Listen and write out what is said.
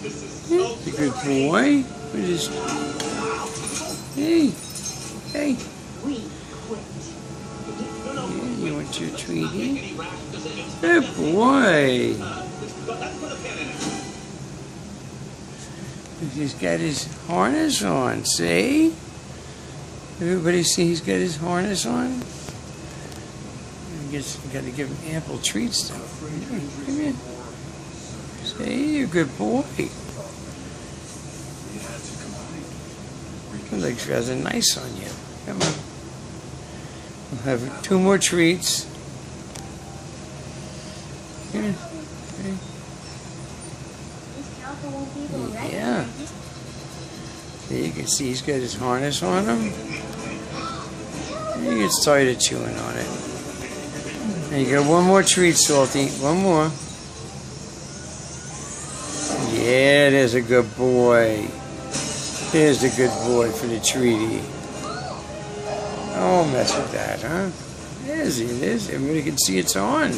He's a good boy. Hey, hey. Yeah, you want your treaty? Good boy. He's got his harness on, see? Everybody see he's got his harness on? I guess you gotta give him ample treats though. Come here. See, you're a good boy. Your legs rather nice on you. Come on. We'll have 2 more treats. Here. Okay. Yeah. There you can see he's got his harness on him. And he gets tired of chewing on it. And you got 1 more treat, Salty. 1 more. Yeah, there's a good boy. There's a good boy for the treaty. Don't mess with that, huh? There's he. Everybody can see it's on.